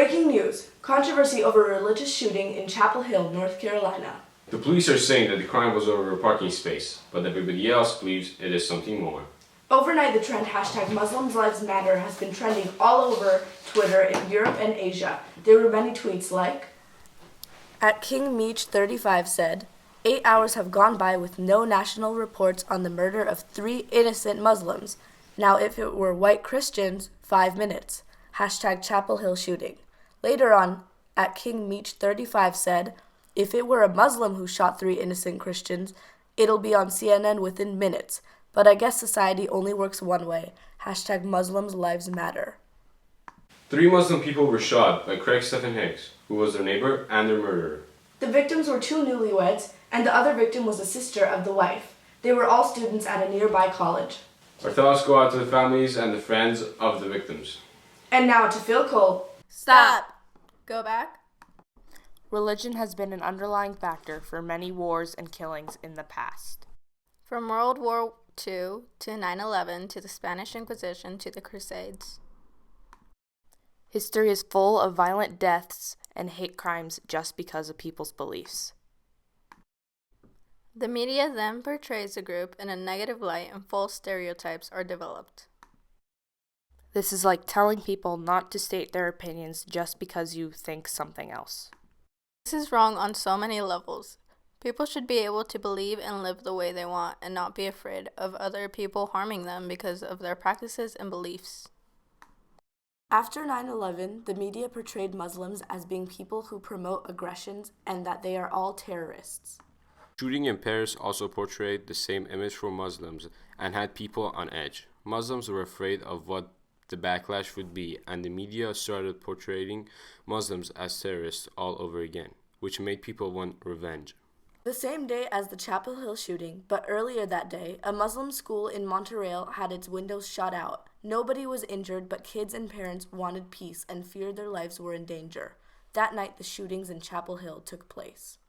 Breaking news. Controversy over a religious shooting in Chapel Hill, North Carolina. The police are saying that the crime was over a parking space, but everybody else believes it is something more. Overnight, the trend #Muslims Lives Matter has been trending all over Twitter in Europe and Asia. There were many tweets like, @KingMeech35 said, 8 hours have gone by with no national reports on the murder of 3 innocent Muslims. Now if it were white Christians, 5 minutes. #Chapel Hill shooting. Later on, @KingMeech35 said, if it were a Muslim who shot 3 innocent Christians, it'll be on CNN within minutes. But I guess society only works one way. #Muslims Lives Matter. 3 Muslim people were shot by Craig Stephen Hicks, who was their neighbor and their murderer. The victims were 2 newlyweds, and the other victim was a sister of the wife. They were all students at a nearby college. Our thoughts go out to the families and the friends of the victims. And now to Phil Cole. Stop! Go back. Religion has been an underlying factor for many wars and killings in the past. From World War II to 9/11 to the Spanish Inquisition to the Crusades. History is full of violent deaths and hate crimes just because of people's beliefs. The media then portrays a group in a negative light and false stereotypes are developed. This is like telling people not to state their opinions just because you think something else. This is wrong on so many levels. People should be able to believe and live the way they want and not be afraid of other people harming them because of their practices and beliefs. After 9/11, the media portrayed Muslims as being people who promote aggressions and that they are all terrorists. Shooting in Paris also portrayed the same image for Muslims and had people on edge. Muslims were afraid of what the backlash would be, and the media started portraying Muslims as terrorists all over again, which made people want revenge. The same day as the Chapel Hill shooting, but earlier that day, a Muslim school in Montreal had its windows shot out. Nobody was injured, but kids and parents wanted peace and feared their lives were in danger. That night, the shootings in Chapel Hill took place.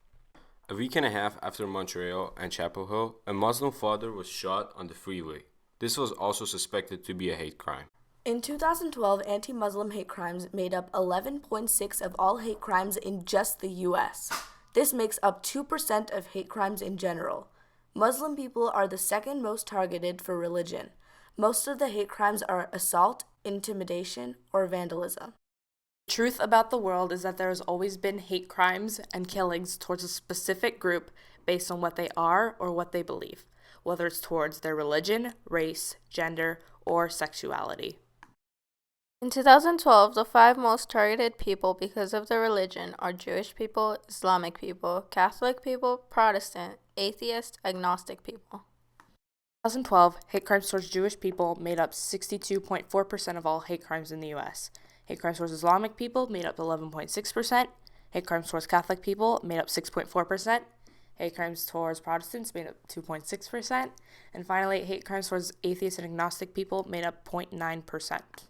A week and a half after Montreal and Chapel Hill, a Muslim father was shot on the freeway. This was also suspected to be a hate crime. In 2012, anti-Muslim hate crimes made up 11.6% of all hate crimes in just the U.S. This makes up 2% of hate crimes in general. Muslim people are the second most targeted for religion. Most of the hate crimes are assault, intimidation, or vandalism. The truth about the world is that there has always been hate crimes and killings towards a specific group based on what they are or what they believe, whether it's towards their religion, race, gender, or sexuality. In 2012, the 5 most targeted people because of their religion are Jewish people, Islamic people, Catholic people, Protestant, atheist, agnostic people. In 2012, hate crimes towards Jewish people made up 62.4% of all hate crimes in the U.S. Hate crimes towards Islamic people made up 11.6%. Hate crimes towards Catholic people made up 6.4%. Hate crimes towards Protestants made up 2.6%. And finally, hate crimes towards atheists and agnostic people made up 0.9%.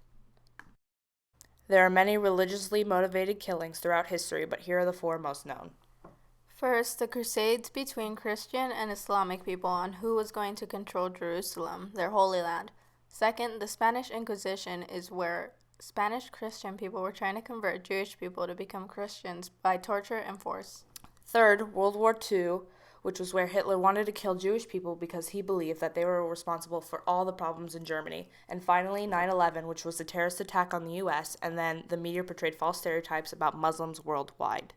There are many religiously motivated killings throughout history, but here are the 4 most known. First, the Crusades between Christian and Islamic people on who was going to control Jerusalem, their holy land. Second, the Spanish Inquisition is where Spanish Christian people were trying to convert Jewish people to become Christians by torture and force. Third, World War II, which was where Hitler wanted to kill Jewish people because he believed that they were responsible for all the problems in Germany. And finally, 9/11, which was a terrorist attack on the U.S., and then the media portrayed false stereotypes about Muslims worldwide.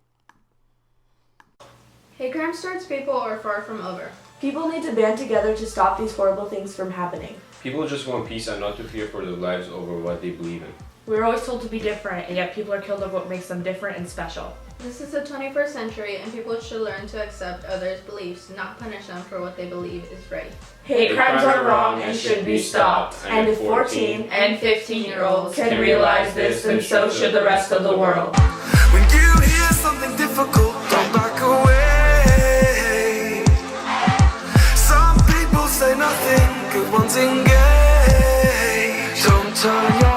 Hate crimes towards people are far from over. People need to band together to stop these horrible things from happening. People just want peace and not to fear for their lives over what they believe in. We're always told to be different, and yet people are killed over what makes them different and special. This is the 21st century, and people should learn to accept others' beliefs, not punish them for what they believe is right. Hate crimes are wrong and should be stopped. And if 14 and 15-year-olds can realize this, then so should the rest of the world. When you hear something difficult, don't back away. Some people say nothing, good ones engage. Don't turn your